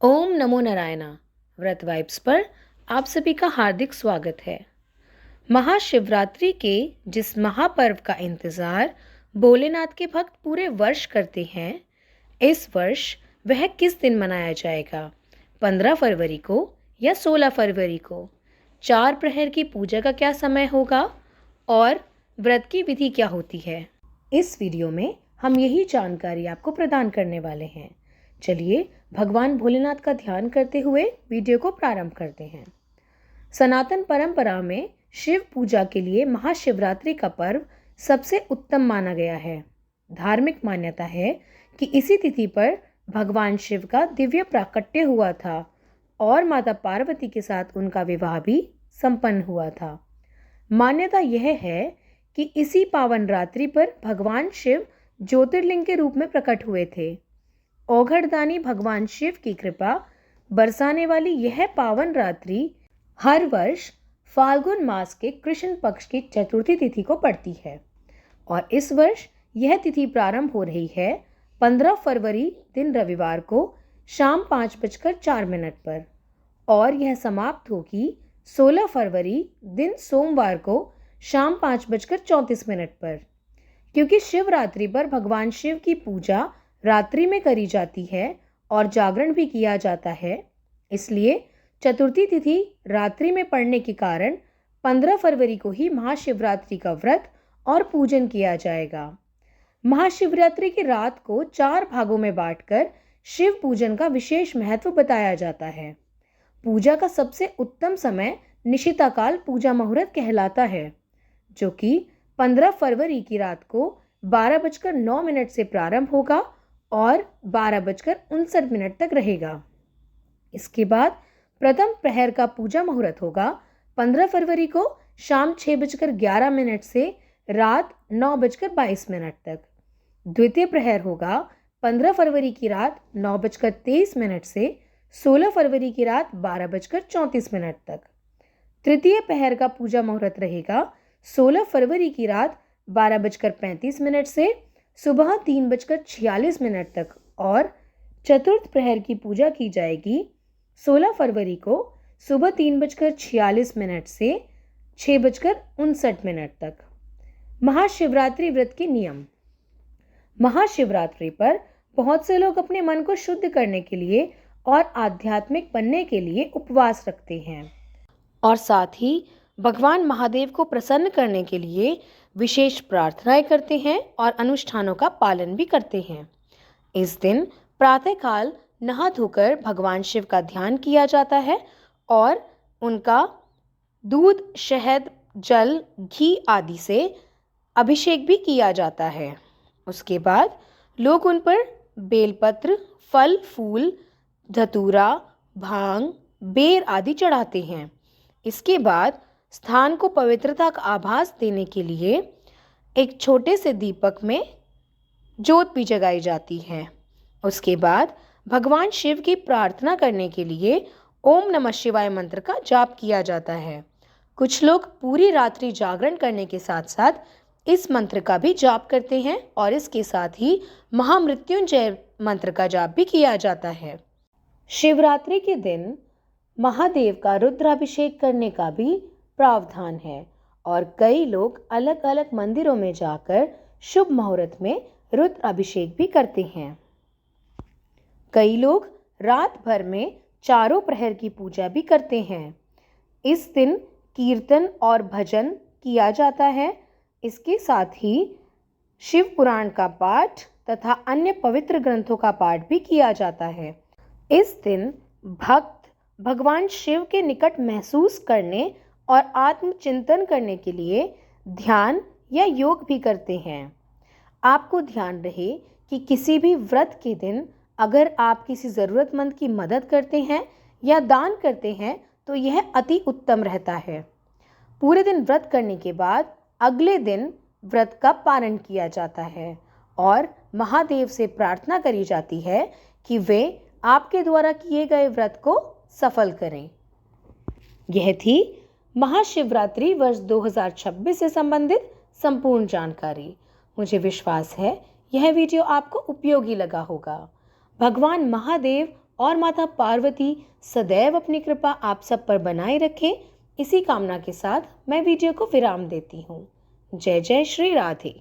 ओम नमो नारायणा। व्रत वाइब्स पर आप सभी का हार्दिक स्वागत है। महाशिवरात्रि के जिस महापर्व का इंतजार भोलेनाथ के भक्त पूरे वर्ष करते हैं, इस वर्ष वह किस दिन मनाया जाएगा? 15 फरवरी को या 16 फरवरी को? 4 प्रहर की पूजा का क्या समय होगा और व्रत की विधि क्या होती है? इस वीडियो में हम यही जानकारी आपको प्रदान करने वाले हैं। चलिए भगवान भोलेनाथ का ध्यान करते हुए वीडियो को प्रारंभ करते हैं। सनातन परंपरा में शिव पूजा के लिए महाशिवरात्रि का पर्व सबसे उत्तम माना गया है। धार्मिक मान्यता है कि इसी तिथि पर भगवान शिव का दिव्य प्राकट्य हुआ था और माता पार्वती के साथ उनका विवाह भी संपन्न हुआ था। मान्यता यह है कि इसी पावन रात्रि पर भगवान शिव ज्योतिर्लिंग के रूप में प्रकट हुए थे। औघड़दानी भगवान शिव की कृपा बरसाने वाली यह पावन रात्रि हर वर्ष फाल्गुन मास के कृष्ण पक्ष की चतुर्थी तिथि को पड़ती है और इस वर्ष यह तिथि प्रारंभ हो रही है 15 फरवरी दिन रविवार को शाम 5:04 पर और यह समाप्त होगी 16 फरवरी दिन सोमवार को शाम 5:34 पर। क्योंकि शिवरात्रि पर भगवान शिव की पूजा रात्रि में करी जाती है और जागरण भी किया जाता है, इसलिए चतुर्थी तिथि रात्रि में पड़ने के कारण 15 फरवरी को ही महाशिवरात्रि का व्रत और पूजन किया जाएगा। महाशिवरात्रि की रात को 4 भागों में बांटकर शिव पूजन का विशेष महत्व बताया जाता है। पूजा का सबसे उत्तम समय निशिता काल पूजा मुहूर्त कहलाता है, जो कि 15 फरवरी की रात को 12:09 से प्रारंभ होगा और 12:59 तक रहेगा। इसके बाद प्रथम प्रहर का पूजा मुहूर्त होगा 15 फरवरी को शाम 6:11 से रात 9:22 तक। द्वितीय प्रहर होगा 15 फरवरी की रात 9:23 से 16 फरवरी की रात 12:34 तक। तृतीय प्रहर का पूजा मुहूर्त रहेगा 16 फरवरी की रात 12:35 से सुबह 3:46 तक और चतुर्थ प्रहर की पूजा की जाएगी 16 फरवरी को सुबह 3:46 से 6:59 तक। महाशिवरात्रि व्रत के नियम। महाशिवरात्रि पर बहुत से लोग अपने मन को शुद्ध करने के लिए और आध्यात्मिक बनने के लिए उपवास रखते हैं और साथ ही भगवान महादेव को प्रसन्न करने के लिए विशेष प्रार्थनाएं करते हैं और अनुष्ठानों का पालन भी करते हैं। इस दिन प्रातःकाल नहा धोकर भगवान शिव का ध्यान किया जाता है और उनका दूध, शहद, जल, घी आदि से अभिषेक भी किया जाता है। उसके बाद लोग उन पर बेलपत्र, फल फूल, धतूरा, भांग, बेर आदि चढ़ाते हैं। इसके बाद स्थान को पवित्रता का आभास देने के लिए एक छोटे से दीपक में ज्योत भी जगाई जाती है। उसके बाद भगवान शिव की प्रार्थना करने के लिए ओम नमः शिवाय मंत्र का जाप किया जाता है। कुछ लोग पूरी रात्रि जागरण करने के साथ साथ इस मंत्र का भी जाप करते हैं और इसके साथ ही महामृत्युंजय मंत्र का जाप भी किया जाता है। शिवरात्रि के दिन महादेव का रुद्राभिषेक करने का भी प्रावधान है और कई लोग अलग अलग मंदिरों में जाकर शुभ मुहूर्त में रुद्राभिषेक भी करते हैं। कई लोग रात भर में चारों प्रहर की पूजा भी करते हैं। इस दिन कीर्तन और भजन किया जाता है। इसके साथ ही शिव पुराण का पाठ तथा अन्य पवित्र ग्रंथों का पाठ भी किया जाता है। इस दिन भक्त भगवान शिव के निकट महसूस करने और आत्मचिंतन करने के लिए ध्यान या योग भी करते हैं। आपको ध्यान रहे कि किसी भी व्रत के दिन अगर आप किसी ज़रूरतमंद की मदद करते हैं या दान करते हैं तो यह अति उत्तम रहता है। पूरे दिन व्रत करने के बाद अगले दिन व्रत का पालन किया जाता है और महादेव से प्रार्थना करी जाती है कि वे आपके द्वारा किए गए व्रत को सफल करें। यह थी महाशिवरात्रि वर्ष 2026 से संबंधित संपूर्ण जानकारी। मुझे विश्वास है यह वीडियो आपको उपयोगी लगा होगा। भगवान महादेव और माता पार्वती सदैव अपनी कृपा आप सब पर बनाए रखें। इसी कामना के साथ मैं वीडियो को विराम देती हूँ। जय जय श्री राधे।